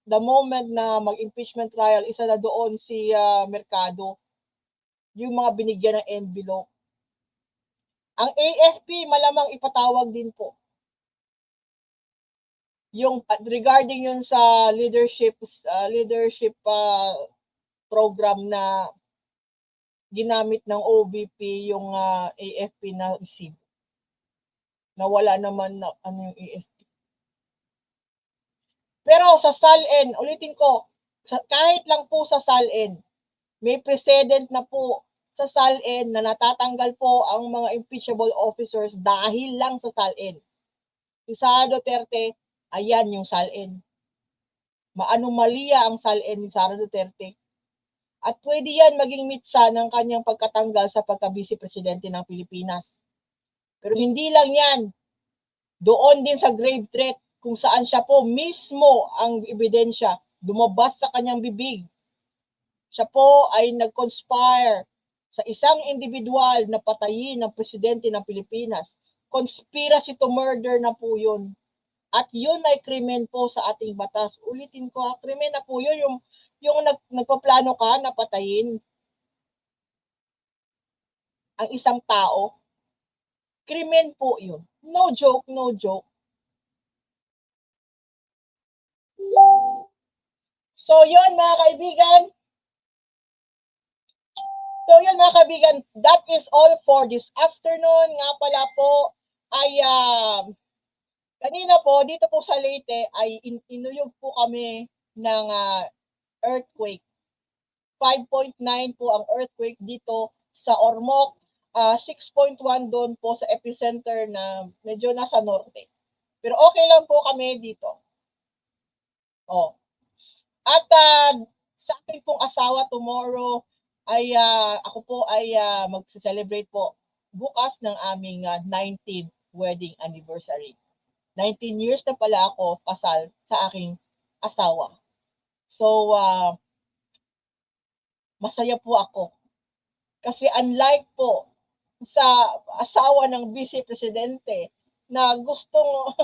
S1: The moment na mag-impeachment trial, isa na doon si Mercado. Yung mga binigyan ng envelope. Ang AFP malamang ipatawag din po. Yung regarding yun sa leadership program na ginamit ng OVP yung AFP na receive. Nawala naman na yung AFP. Pero sa SALN, ulitin ko, kahit lang po sa SALN, may precedent na po sa SALN na natatanggal po ang mga impeachable officers dahil lang sa SALN. Si Sara Duterte, ayan yung SALN. Maanomalya ang SALN ni Sara Duterte. At pwede yan maging mitsa ng kanyang pagkatanggal sa pagka-vice presidente ng Pilipinas. Pero hindi lang yan. Doon din sa grave threat kung saan siya po mismo ang ebidensya dumabas sa kanyang bibig. Siya po ay nag-conspire sa isang individual na patayin ng presidente ng Pilipinas. Conspiracy to murder na po yun. At yun ay krimen po sa ating batas. Ulitin ko, krimen na po yun yung nagpaplano ka na patayin ang isang tao, krimen po yun. No joke, no joke. So yun mga kaibigan. So yun mga kaibigan, that is all for this afternoon. Nga pala po ay kanina po dito po sa Leyte ay inuyog po kami ng earthquake. 5.9 po ang earthquake dito sa Ormoc. 6.1 doon po sa epicenter na medyo nasa norte. Pero okay lang po kami dito. Oh. At sa akin pong asawa tomorrow ay ako po ay mag-celebrate po bukas ng aming 19th wedding anniversary. 19 years na pala ako kasal sa aking asawa. So, masaya po ako. Kasi unlike po sa asawa ng vice presidente na gustong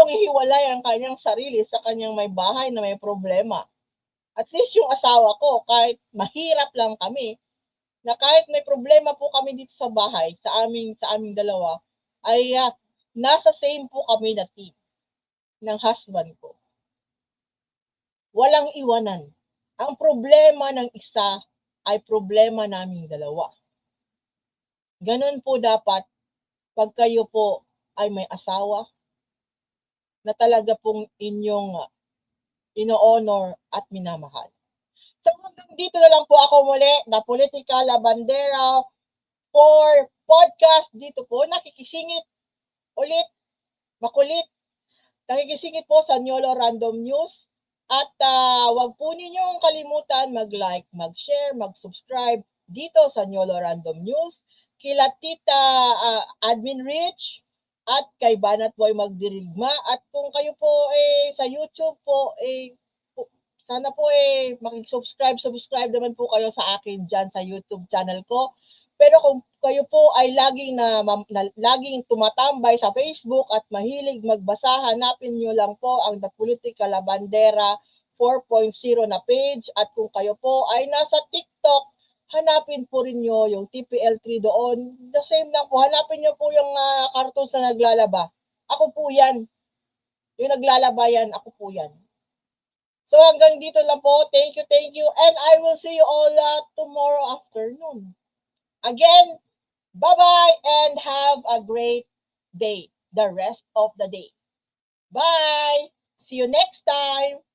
S1: ihiwalay ang kanyang sarili sa kanyang may bahay na may problema. At least yung asawa ko, kahit mahirap lang kami, na kahit may problema po kami dito sa bahay, sa aming dalawa, ay nasa same po kami na team ng husband ko. Walang iwanan. Ang problema ng isa ay problema naming dalawa. Ganun po dapat pag kayo po ay may asawa na talaga pong inyong ino-honor at minamahal. So hanggang dito na lang po ako muli na Politika Labandera for podcast dito po. Nakikisingit ulit, makulit. Nakikisingit po sa Nyolo Random News. At wag po ninyong kalimutan mag-like, mag-share, mag-subscribe dito sa Nyolo Random News. Kila Tita Admin Rich at kay Banat Boy Magdirigma. At kung kayo po sa YouTube po, sana po makisubscribe naman po kayo sa akin dyan sa YouTube channel ko. Pero kung kayo po ay laging tumatambay sa Facebook at mahilig magbasa, hanapin nyo lang po ang The Politika Labandera 4.0 na page. At kung kayo po ay nasa TikTok, hanapin po rin nyo yung TPL3 doon. The same lang po, hanapin nyo po yung cartoons na naglalaba. Ako po yan. Yung naglalaba yan, ako po yan. So hanggang dito lang po. Thank you. And I will see you all tomorrow afternoon. Again, bye-bye and have a great day, the rest of the day. Bye! See you next time!